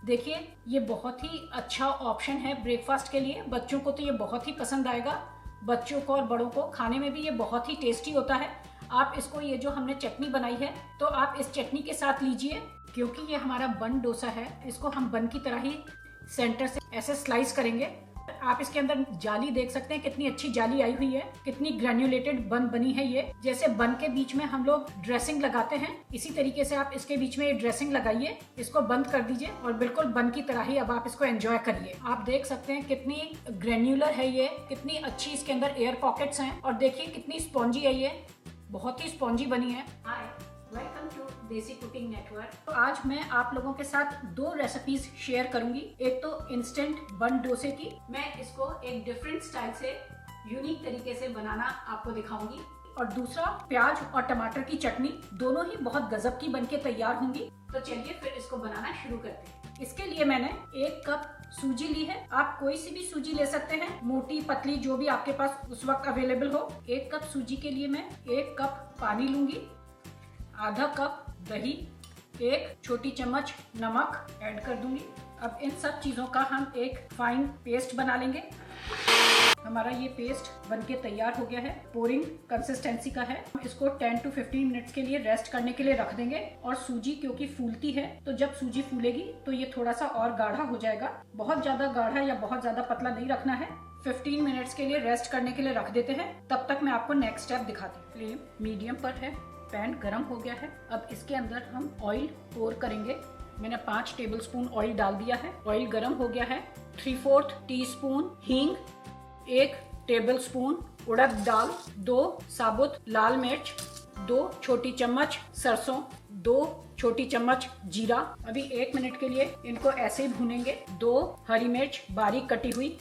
देखिए ये बहुत ही अच्छा ऑप्शन है ब्रेकफास्ट के लिए। बच्चों को तो ये बहुत ही पसंद आएगा, बच्चों को और बड़ों को। खाने में भी ये बहुत ही टेस्टी होता है। आप इसको, ये जो हमने चटनी बनाई है, तो आप इस चटनी के साथ लीजिए। क्योंकि ये हमारा बन डोसा है, इसको हम बन की तरह ही सेंटर से ऐसे स्लाइस करेंगे। आप इसके अंदर जाली देख सकते हैं, कितनी अच्छी जाली आई हुई है, कितनी ग्रेन्युलेटेड बन बनी है ये। जैसे बन के बीच में हम लोग ड्रेसिंग लगाते हैं, इसी तरीके से आप इसके बीच में ये ड्रेसिंग लगाइए, इसको बंद कर दीजिए और बिल्कुल बन की तरह ही अब आप इसको एंजॉय करिए। आप देख सकते हैं कितनी ग्रेन्युलर है ये, कितनी अच्छी इसके अंदर एयर पॉकेट्स हैं, और देखिए कितनी स्पॉन्जी है ये, बहुत ही स्पॉन्जी बनी है। हाय, वेलकम टू देसी कुकिंग नेटवर्क। तो आज मैं आप लोगों के साथ दो रेसिपीज शेयर करूंगी। एक तो इंस्टेंट बन डोसे की, मैं इसको एक डिफरेंट स्टाइल से, यूनिक तरीके से बनाना आपको दिखाऊंगी। और दूसरा प्याज और टमाटर की चटनी, दोनों ही बहुत गजब की बनके तैयार होंगी। तो चलिए फिर इसको बनाना शुरू करते हैं। इसके लिए मैंने 1 कप सूजी ली है। आप कोई सी भी सूजी ले सकते हैं, मोटी पतली जो भी आपके पास उस वक्त अवेलेबल हो। 1 कप सूजी के लिए मैं 1 कप पानी लूंगी, आधा कप दही, 1 छोटी चम्मच नमक ऐड कर दूंगी। अब इन सब चीजों का हम एक फाइन पेस्ट बना लेंगे। हमारा ये पेस्ट बनके तैयार हो गया है, पोरिंग कंसिस्टेंसी का है। इसको 10 to 15 मिनट्स के लिए रेस्ट करने के लिए रख देंगे। और सूजी क्योंकि फूलती है, तो जब सूजी फूलेगी तो ये थोड़ा सा और गाढ़ा हो जाएगा। बहुत ज्यादा गाढ़ा या बहुत ज्यादा पतला नहीं रखना है। 15 मिनट्स के लिए रेस्ट करने के लिए रख देते हैं। तब तक मैं आपको नेक्स्ट स्टेप दिखाती हूँ। फ्लेम मीडियम पर है, पैन गरम हो गया है। अब इसके अंदर हम ऑयल पोर करेंगे। मैंने 5 टेबलस्पून ऑयल डाल दिया है। ऑयल गरम हो गया है। 3/4 टीस्पून हींग, 1 टेबलस्पून उड़द दाल, 2 साबुत लाल मिर्च, 2 छोटी चम्मच सरसों, 2 छोटी चम्मच जीरा। अभी 1 मिनट के लिए इनको ऐसे ही भूनेंगे। 2 हरी मिर्च बारीक कटी हुई,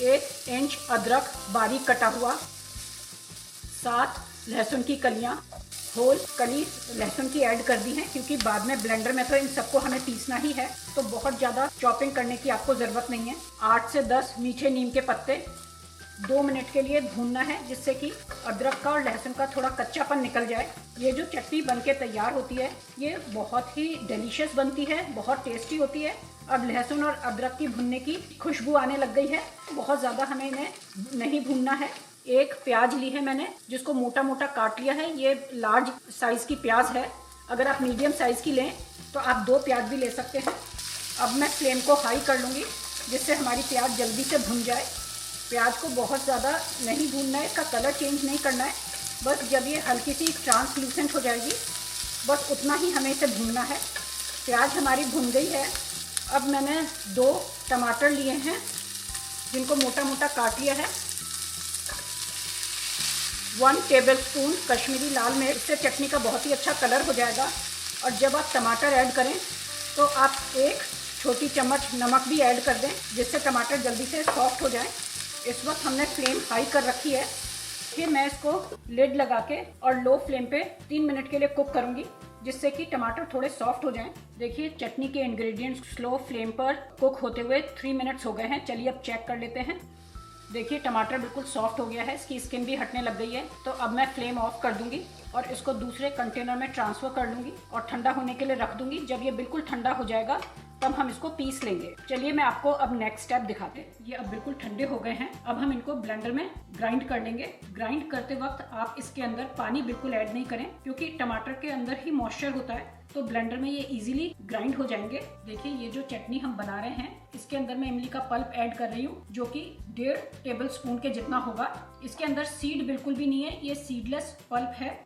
1 इंच अदरक बारीक कटा हुआ, 7 लहसुन की कलियां, होल कली लहसुन की ऐड कर दी हैं, क्योंकि बाद में ब्लेंडर में तो इन सबको हमें पीसना ही है, तो बहुत ज़्यादा चॉपिंग करने की आपको ज़रूरत नहीं है। 8 से 10 मीठे नीम के पत्ते 2 मिनट के लिए भूनना है, जिससे कि अदरक का और लहसुन का थोड़ा कच्चापन निकल जाए। ये जो चटनी बनके तैयार होती है, ये बहुत ही डिलीशियस बनती है, बहुत टेस्टी होती है। अब लहसुन और अदरक की भुनने की खुशबू आने लग गई है। बहुत ज़्यादा हमें इन्हें नहीं भूनना है। 1 प्याज ली है मैंने, जिसको मोटा मोटा काट लिया है। ये लार्ज साइज़ की प्याज है। अगर आप मीडियम साइज़ की लें तो आप 2 प्याज भी ले सकते हैं। अब मैं फ्लेम को हाई कर लूँगी, जिससे हमारी प्याज जल्दी से भुन जाए। प्याज को बहुत ज़्यादा नहीं भूनना है, इसका कलर चेंज नहीं करना है। बस जब ये हल्की सी ट्रांसलूसेंट हो जाएगी, बस उतना ही हमें इसे भूनना है। प्याज हमारी भुन गई है। अब मैंने 2 टमाटर लिए हैं, जिनको मोटा मोटा काट लिया है। 1 टेबलस्पून कश्मीरी लाल मिर्च, इससे चटनी का बहुत ही अच्छा कलर हो जाएगा। और जब आप टमाटर ऐड करें तो आप 1 छोटी चम्मच नमक भी ऐड कर दें, जिससे टमाटर जल्दी से सॉफ्ट हो जाए। इस वक्त हमने फ्लेम हाई कर रखी है। फिर मैं इसको लिड लगा के और लो फ्लेम पे 3 मिनट के लिए कुक करूंगी, जिससे कि टमाटर थोड़े सॉफ्ट हो जाएं। देखिए चटनी के इंग्रेडिएंट्स स्लो फ्लेम पर कुक होते हुए 3 मिनट्स हो गए हैं। चलिए अब चेक कर लेते हैं। देखिए टमाटर बिल्कुल सॉफ्ट हो गया है, इसकी स्किन भी हटने लग गई है। तो अब मैं फ्लेम ऑफ कर दूंगी और इसको दूसरे कंटेनर में ट्रांसफ़र कर लूँगी और ठंडा होने के लिए रख दूंगी। जब ये बिल्कुल ठंडा हो जाएगा तब हम इसको पीस लेंगे। चलिए मैं आपको अब नेक्स्ट स्टेप दिखाते हैं। ये अब बिल्कुल ठंडे हो गए हैं। अब हम इनको ब्लेंडर में ग्राइंड कर लेंगे। ग्राइंड करते वक्त आप इसके अंदर पानी बिल्कुल ऐड नहीं करें, क्योंकि टमाटर के अंदर ही मॉइस्चर होता है, तो ब्लेंडर में ये इजीली ग्राइंड हो जाएंगे। देखिए ये जो चटनी हम बना रहे हैं, इसके अंदर मैं इमली का पल्प ऐड कर रही हूँ, जो कि 1.5 टेबलस्पून के जितना होगा। इसके अंदर सीड बिल्कुल भी नहीं है, ये सीडलेस पल्प है।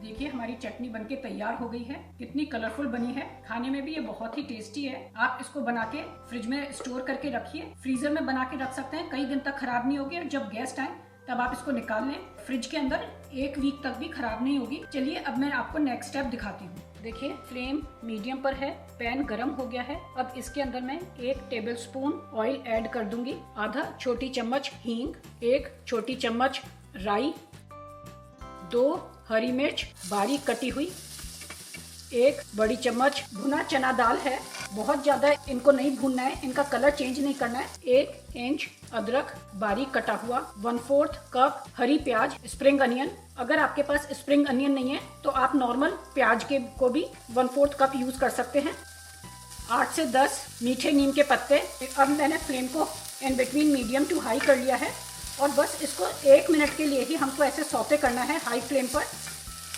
देखिए हमारी चटनी बनके तैयार हो गई है, कितनी कलरफुल बनी है। खाने में भी ये बहुत ही टेस्टी है। आप इसको बना के फ्रिज में स्टोर करके रखिए, फ्रीजर में बना के रख सकते हैं, कई दिन तक खराब नहीं होगी। और जब गेस्ट आए तब आप इसको निकाल लें, फ्रिज के अंदर 1 वीक तक भी खराब नहीं होगी। चलिए अब मैं आपको नेक्स्ट स्टेप दिखाती हूँ। देखिए फ्लेम मीडियम पर है, पैन गरम हो गया है। अब इसके अंदर मैं 1 टेबलस्पून ऑयल ऐड कर दूंगी, आधा छोटी चम्मच हींग, 1 छोटी चम्मच राई, 2 हरी मिर्च बारीक कटी हुई, 1 बड़ी चम्मच भुना चना दाल है। बहुत ज़्यादा इनको नहीं भूनना है, इनका कलर चेंज नहीं करना है। 1 इंच अदरक बारीक कटा हुआ, 1/4 कप हरी प्याज स्प्रिंग अनियन। अगर आपके पास स्प्रिंग अनियन नहीं है तो आप नॉर्मल प्याज के को भी 1/4 कप यूज़ कर सकते हैं। 8 से 10 मीठे नीम के पत्ते। अब मैंने फ्लेम को in between medium to high कर लिया है और बस इसको 1 मिनट के लिए ही हमको ऐसे सौते करना है हाई फ्लेम पर।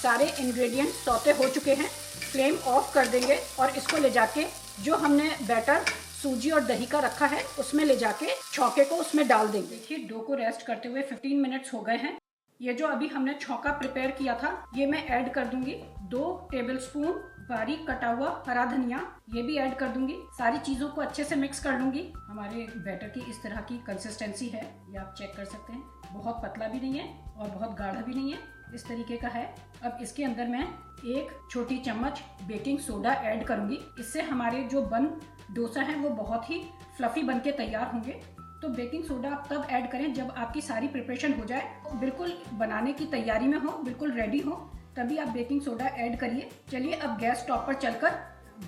सारे इंग्रेडिएंट सौते हो चुके हैं, फ्लेम ऑफ कर देंगे और इसको ले जाके जो हमने बैटर सूजी और दही का रखा है उसमें ले जाके छौके को उसमें डाल देंगे। देखिए डो को रेस्ट करते हुए 15 मिनट्स हो गए हैं। ये जो अभी हमने छौका प्रिपेयर किया था ये मैं ऐड कर दूंगी। 2 टेबलस्पून बारीक कटा हुआ हरा धनिया ये भी ऐड कर दूंगी। सारी चीजों को अच्छे से मिक्स कर लूंगी। हमारे बैटर की इस तरह की कंसिस्टेंसी है, ये आप चेक कर सकते हैं। बहुत पतला भी नहीं है और बहुत गाढ़ा भी नहीं है, इस तरीके का है। अब इसके अंदर मैं 1 छोटी चम्मच बेकिंग सोडा ऐड करूंगी। इससे हमारे जो बन डोसा है वो बहुत ही फ्लफी बन के तैयार होंगे। तो बेकिंग सोडा आप तब ऐड करें जब आपकी सारी प्रिपरेशन हो जाए, बिल्कुल बनाने की तैयारी में हो, बिल्कुल रेडी हो, तभी आप बेकिंग सोडा ऐड करिए। चलिए अब गैस टॉप पर चलकर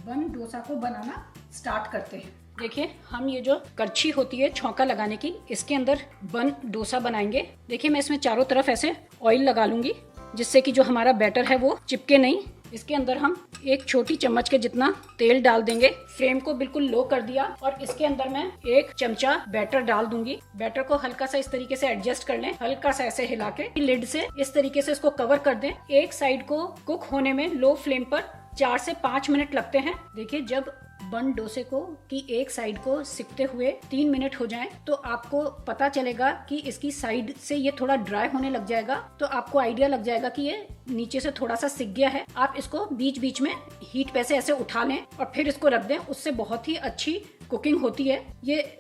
बन डोसा को बनाना स्टार्ट करते हैं। देखिए हम ये जो करछी होती है छौंका लगाने की, इसके अंदर बन डोसा बनाएंगे। देखिए मैं इसमें चारों तरफ ऐसे ऑयल लगा लूंगी जिससे कि जो हमारा बैटर है वो चिपके नहीं। इसके अंदर हम 1 छोटी चम्मच के जितना तेल डाल देंगे। फ्लेम को बिल्कुल लो कर दिया और इसके अंदर मैं 1 चमचा बैटर डाल दूंगी। बैटर को हल्का सा इस तरीके से एडजस्ट कर लें, हल्का सा ऐसे हिला के लिड से इस तरीके से इसको कवर कर दें। एक साइड को कुक होने में लो फ्लेम पर 4 से 5 मिनट लगते हैं। देखिए जब बन डोसे को की एक साइड को सिकते हुए 3 मिनट हो जाएं तो आपको पता चलेगा कि इसकी साइड से ये थोड़ा ड्राई होने लग जाएगा। तो आपको आइडिया लग जाएगा कि ये नीचे से थोड़ा सा सिक गया है। आप इसको बीच बीच में हीट पे से ऐसे उठा लें और फिर इसको रख दें, उससे बहुत ही अच्छी कुकिंग होती है। ये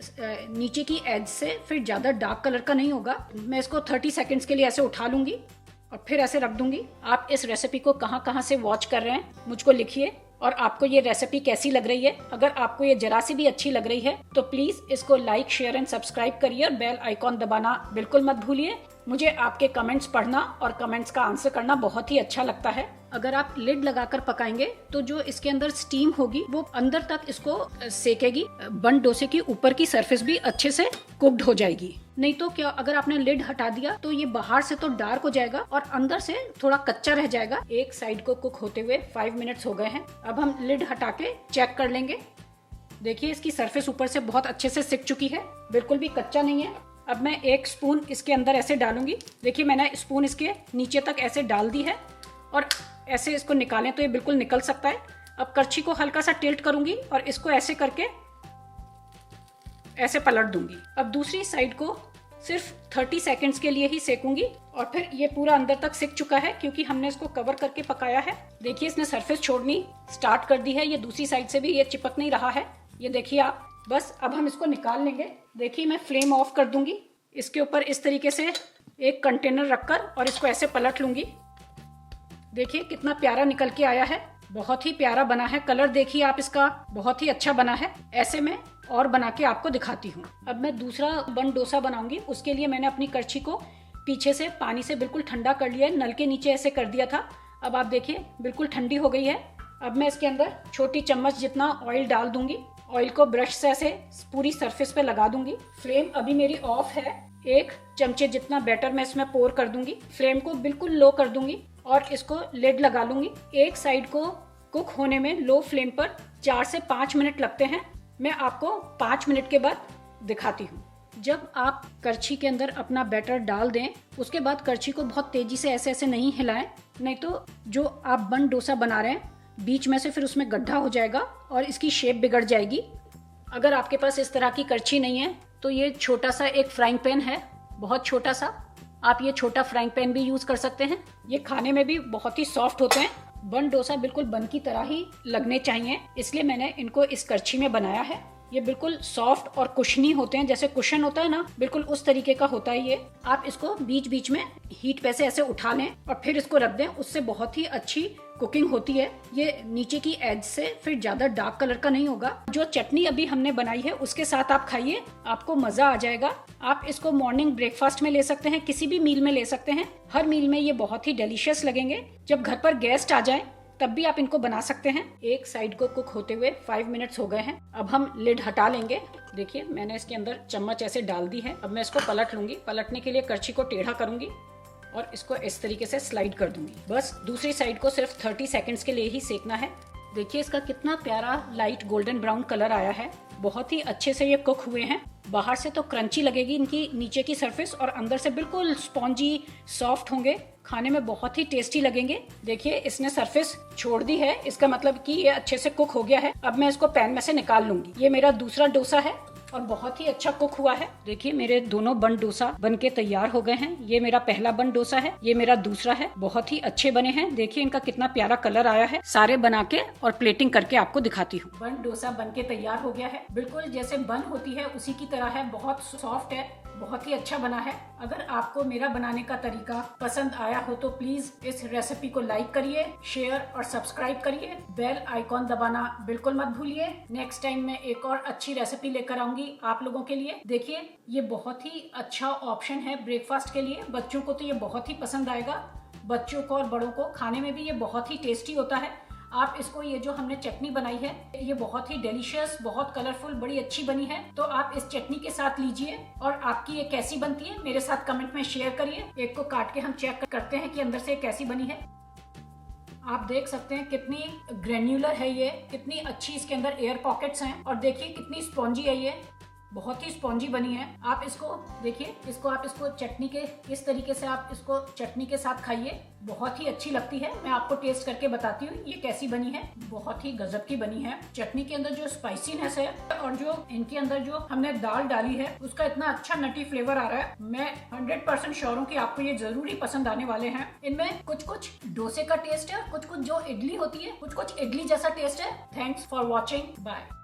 नीचे की एज से फिर ज्यादा डार्क कलर का नहीं होगा। मैं इसको 30 सेकेंड्स के लिए ऐसे उठा लूंगी और फिर ऐसे रख दूंगी। आप इस रेसिपी को कहाँ से वॉच कर रहे हैं मुझको लिखिए और आपको ये रेसिपी कैसी लग रही है। अगर आपको ये जरा सी भी अच्छी लग रही है तो प्लीज इसको लाइक, शेयर एंड सब्सक्राइब करिए और बेल आइकॉन दबाना बिल्कुल मत भूलिए। मुझे आपके कमेंट्स पढ़ना और कमेंट्स का आंसर करना बहुत ही अच्छा लगता है। अगर आप लिड लगाकर पकाएंगे तो जो इसके अंदर स्टीम होगी वो अंदर तक इसको सेकेगी। बन डोसे की ऊपर की सरफेस भी अच्छे से कुक्ड हो जाएगी। नहीं तो क्या, अगर आपने लिड हटा दिया तो ये बाहर से तो डार्क हो जाएगा और अंदर से थोड़ा कच्चा रह जाएगा। एक साइड को कुक होते हुए 5 मिनट्स हो गए हैं। अब हम लिड हटा के चेक कर लेंगे। देखिए इसकी सरफेस ऊपर से बहुत अच्छे से सिक चुकी है, बिल्कुल भी कच्चा नहीं है। अब मैं 1 स्पून इसके अंदर ऐसे डालूंगी। देखिए मैंने स्पून इसके नीचे तक ऐसे डाल दी है और ऐसे इसको निकालें तो ये बिल्कुल निकल सकता है। अब करछी को हल्का सा टिल्ट करूंगी और इसको ऐसे करके ऐसे पलट दूंगी। अब दूसरी साइड को सिर्फ 30 सेकेंड्स के लिए ही सेकूंगी और फिर ये पूरा अंदर तक सिक चुका है क्योंकि हमने इसको कवर करके पकाया है। देखिए इसने सरफेस छोड़नी स्टार्ट कर दी है। ये दूसरी साइड से भी ये चिपक नहीं रहा है, ये देखिए आप। बस अब हम इसको निकाल लेंगे। देखिए मैं फ्लेम ऑफ कर दूंगी। इसके ऊपर इस तरीके से एक कंटेनर रखकर और इसको ऐसे पलट लूंगी। देखिए कितना प्यारा निकल के आया है, बहुत ही प्यारा बना है। कलर देखिए आप इसका, बहुत ही अच्छा बना है। ऐसे में और बना के आपको दिखाती हूँ। अब मैं दूसरा बन डोसा बनाऊंगी। उसके लिए मैंने अपनी करछी को पीछे से पानी से बिल्कुल ठंडा कर लिया है। नल के नीचे ऐसे कर दिया था। अब आप देखिए बिल्कुल ठंडी हो गई है। अब मैं इसके अंदर छोटी चम्मच जितना ऑयल डाल दूंगी। ऑयल को ब्रश से ऐसे पूरी सरफेस पे लगा दूंगी। फ्लेम अभी मेरी ऑफ है। 1 चमचे जितना बैटर मैं इसमें पोर कर दूंगी। फ्लेम को बिल्कुल लो कर दूंगी और इसको लिड लगा लूंगी। एक साइड को कुक होने में लो फ्लेम पर 4 से 5 मिनट लगते हैं। मैं आपको 5 मिनट के बाद दिखाती हूँ। जब आप करछी के अंदर अपना बैटर डाल दें उसके बाद करछी को बहुत तेजी से ऐसे ऐसे नहीं हिलाएं, नहीं तो जो आप बन डोसा बना रहे हैं बीच में से फिर उसमें गड्ढा हो जाएगा और इसकी शेप बिगड़ जाएगी। अगर आपके पास इस तरह की करछी नहीं है तो ये छोटा सा एक फ्राइंग पैन है, बहुत छोटा सा। आप ये छोटा फ्राइंग पैन भी यूज कर सकते हैं। ये खाने में भी बहुत ही सॉफ्ट होते हैं। बन डोसा बिल्कुल बन की तरह ही लगने चाहिए, इसलिए मैंने इनको इस करछी में बनाया है। ये बिल्कुल सॉफ्ट और कुशनी होते हैं, जैसे कुशन होता है ना, बिल्कुल उस तरीके का होता है ये। आप इसको बीच बीच में हीट पे से ऐसे उठा लें और फिर इसको रख दें, उससे बहुत ही अच्छी कुकिंग होती है। ये नीचे की एज से फिर ज्यादा डार्क कलर का नहीं होगा। जो चटनी अभी हमने बनाई है उसके साथ आप खाइए, आपको मजा आ जाएगा। आप इसको मॉर्निंग ब्रेकफास्ट में ले सकते हैं, किसी भी मील में ले सकते हैं। हर मील में ये बहुत ही डिलीशियस लगेंगे। जब घर पर गेस्ट आ जाए तब भी आप इनको बना सकते हैं। एक साइड को कुक होते हुए 5 मिनट्स हो गए हैं। अब हम लिड हटा लेंगे। देखिए मैंने इसके अंदर चम्मच ऐसे डाल दी है। अब मैं इसको पलट लूंगी। पलटने के लिए करछी को टेढ़ा करूंगी और इसको इस तरीके से स्लाइड कर दूंगी। बस दूसरी साइड को सिर्फ 30 सेकंड्स के लिए ही सेकना है। देखिए इसका कितना प्यारा लाइट गोल्डन ब्राउन कलर आया है। बहुत ही अच्छे से ये कुक हुए हैं। बाहर से तो क्रंची लगेगी इनकी नीचे की सरफेस, और अंदर से बिल्कुल स्पॉन्जी सॉफ्ट होंगे। खाने में बहुत ही टेस्टी लगेंगे। देखिए इसने सरफेस छोड़ दी है, इसका मतलब कि ये अच्छे से कुक हो गया है। अब मैं इसको पैन में से निकाल लूंगी। ये मेरा दूसरा डोसा है और बहुत ही अच्छा कुक हुआ है। देखिए मेरे दोनों बन डोसा बन के तैयार हो गए हैं। ये मेरा पहला बन डोसा है, ये मेरा दूसरा है। बहुत ही अच्छे बने हैं। देखिए इनका कितना प्यारा कलर आया है। सारे बना के और प्लेटिंग करके आपको दिखाती हूँ। बन डोसा बन के तैयार हो गया है। बिल्कुल जैसे बन होती है उसी की तरह है, बहुत सॉफ्ट है, बहुत ही अच्छा बना है। अगर आपको मेरा बनाने का तरीका पसंद आया हो तो प्लीज इस रेसिपी को लाइक करिए, शेयर और सब्सक्राइब करिए। बेल आइकॉन दबाना बिल्कुल मत भूलिए। नेक्स्ट टाइम मैं एक और अच्छी रेसिपी लेकर आऊंगी आप लोगों के लिए। देखिए ये बहुत ही अच्छा ऑप्शन है ब्रेकफास्ट के लिए। बच्चों को तो ये बहुत ही पसंद आएगा। बच्चों को और बड़ों को खाने में भी ये बहुत ही टेस्टी होता है। आप इसको, ये जो हमने चटनी बनाई है ये बहुत ही डिलीशियस, बहुत कलरफुल, बड़ी अच्छी बनी है। तो आप इस चटनी के साथ लीजिए और आपकी ये कैसी बनती है मेरे साथ कमेंट में शेयर करिए। एक को काट के हम चेक करते हैं कि अंदर से कैसी बनी है। आप देख सकते हैं कितनी ग्रेन्युलर है ये, कितनी अच्छी इसके अंदर एयर पॉकेट्स हैं, और देखिए कितनी स्पॉन्जी है ये, बहुत ही स्पॉन्जी बनी है। आप इसको देखिए, आप इसको चटनी के इस तरीके से आप इसको चटनी के साथ खाइए, बहुत ही अच्छी लगती है। मैं आपको टेस्ट करके बताती हूँ ये कैसी बनी है। बहुत ही गजब की बनी है। चटनी के अंदर जो स्पाइसीनेस है और जो इनके अंदर जो हमने दाल डाली है उसका इतना अच्छा नटी फ्लेवर आ रहा है। मैं 100% श्योर हूँ कि आपको ये जरूरी पसंद आने वाले हैं। इनमें कुछ कुछ डोसे का टेस्ट है, कुछ कुछ जो इडली होती है, कुछ कुछ इडली जैसा टेस्ट है। Thanks for watching, bye.